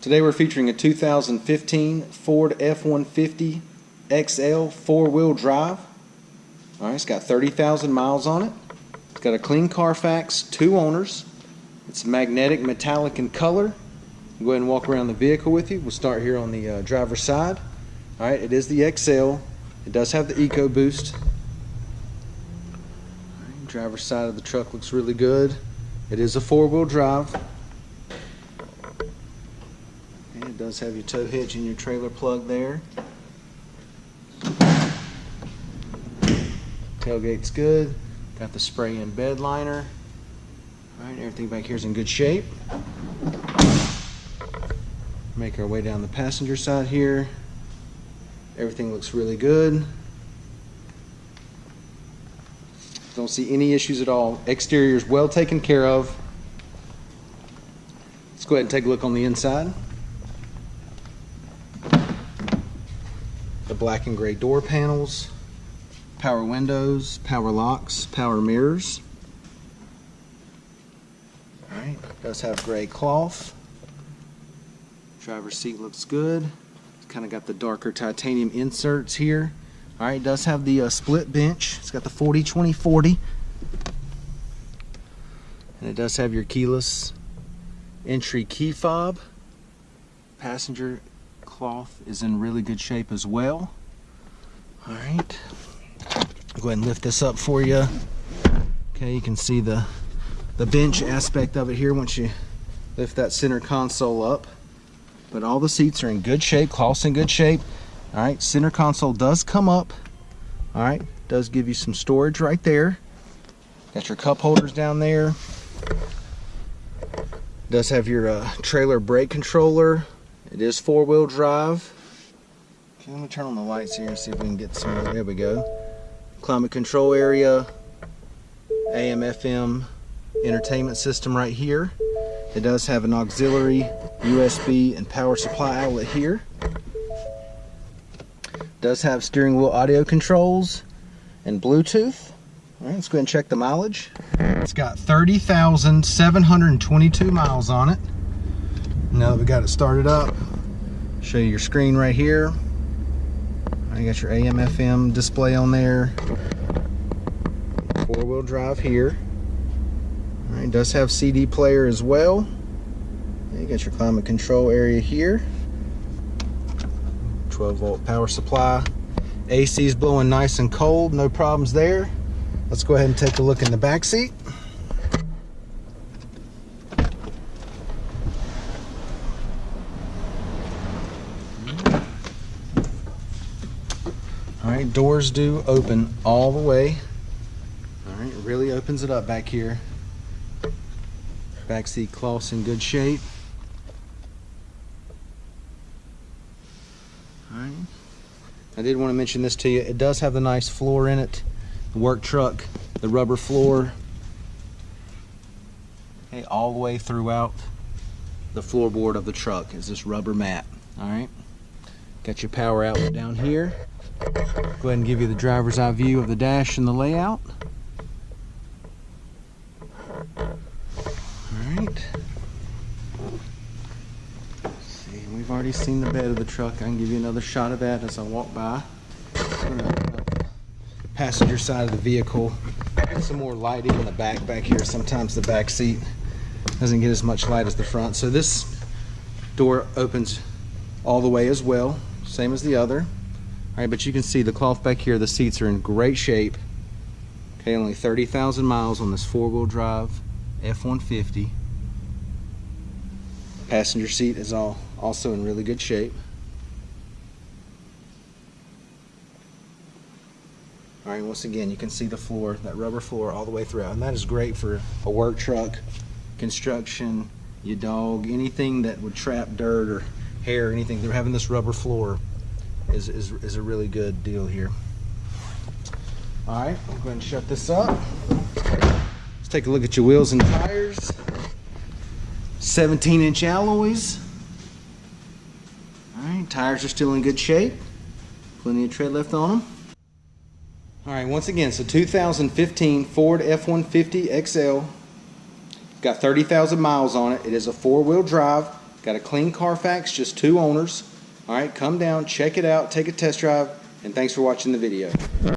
Today we're featuring a 2015 Ford F150 XL four-wheel drive. Alright, it's got 30,000 miles on it. It's got a clean Carfax, 2 owners. It's magnetic, metallic in color. I'll go ahead and walk around the vehicle with you. We'll start here on the driver's side. Alright, it is the XL. It does have the EcoBoost. Alright, driver's side of the truck looks really good. It is a four-wheel drive. And it does have your tow hitch and your trailer plug there. Tailgate's good. Got the spray-in bed liner. Alright, everything back here is in good shape. Make our way down the passenger side here. Everything looks really good. Don't see any issues at all. Exterior is well taken care of. Let's go ahead and take a look on the inside. The black and gray door panels, power windows, power locks, power mirrors. Alright, does have gray cloth. Driver's seat looks good. It's kind of got the darker titanium inserts here. Alright, it does have the split bench. It's got the 40-20-40. And it does have your keyless entry key fob. Passenger cloth is in really good shape as well. Alright, go ahead and lift this up for you. Okay, you can see the bench aspect of it here once you lift that center console up. But all the seats are in good shape, cloth's in good shape. Alright, center console does come up. Alright, does give you some storage right there. Got your cup holders down there. Does have your trailer brake controller. It is four-wheel drive. Okay, let me turn on the lights here and see if we can get some more. There we go. Climate control area. AM, FM entertainment system right here. It does have an auxiliary USB and power supply outlet here. Does have steering wheel audio controls and Bluetooth. Alright, let's go ahead and check the mileage. It's got 30,722 miles on it. Now that we got it started up, show you your screen right here. You got your AM, FM display on there. Four-wheel drive here. Alright, does have CD player as well. You got your climate control area here. 12-volt power supply. AC is blowing nice and cold, no problems there. Let's go ahead and take a look in the back seat. Alright, doors do open all the way. Alright, it really opens it up back here. Back seat cloth's in good shape. Alright. I did want to mention this to you. It does have the nice floor in it. The work truck, the rubber floor. Okay, all the way throughout the floorboard of the truck is this rubber mat. Alright. Got your power outlet down here. Go ahead and give you the driver's eye view of the dash and the layout. Alright. See, we've already seen the bed of the truck. I can give you another shot of that as I walk by. The passenger side of the vehicle. Get some more lighting in the back here. Sometimes the back seat doesn't get as much light as the front. So this door opens all the way as well, same as the other. Alright, but you can see the cloth back here, the seats are in great shape. Okay, only 30,000 miles on this four-wheel drive F150. Passenger seat is also in really good shape. Alright, once again, you can see the floor, that rubber floor all the way throughout. And that is great for a work truck, construction, your dog, anything that would trap dirt or hair or anything. They're having this rubber floor is a really good deal here. Alright, I'll go ahead and shut this up. Let's take a look at your wheels and tires. 17-inch alloys. Alright, tires are still in good shape. Plenty of tread left on them. Alright, once again, so 2015 Ford F-150 XL. Got 30,000 miles on it. It is a four-wheel drive, Got a clean Carfax, just 2 owners. All right, come down, check it out, take a test drive, and thanks for watching the video.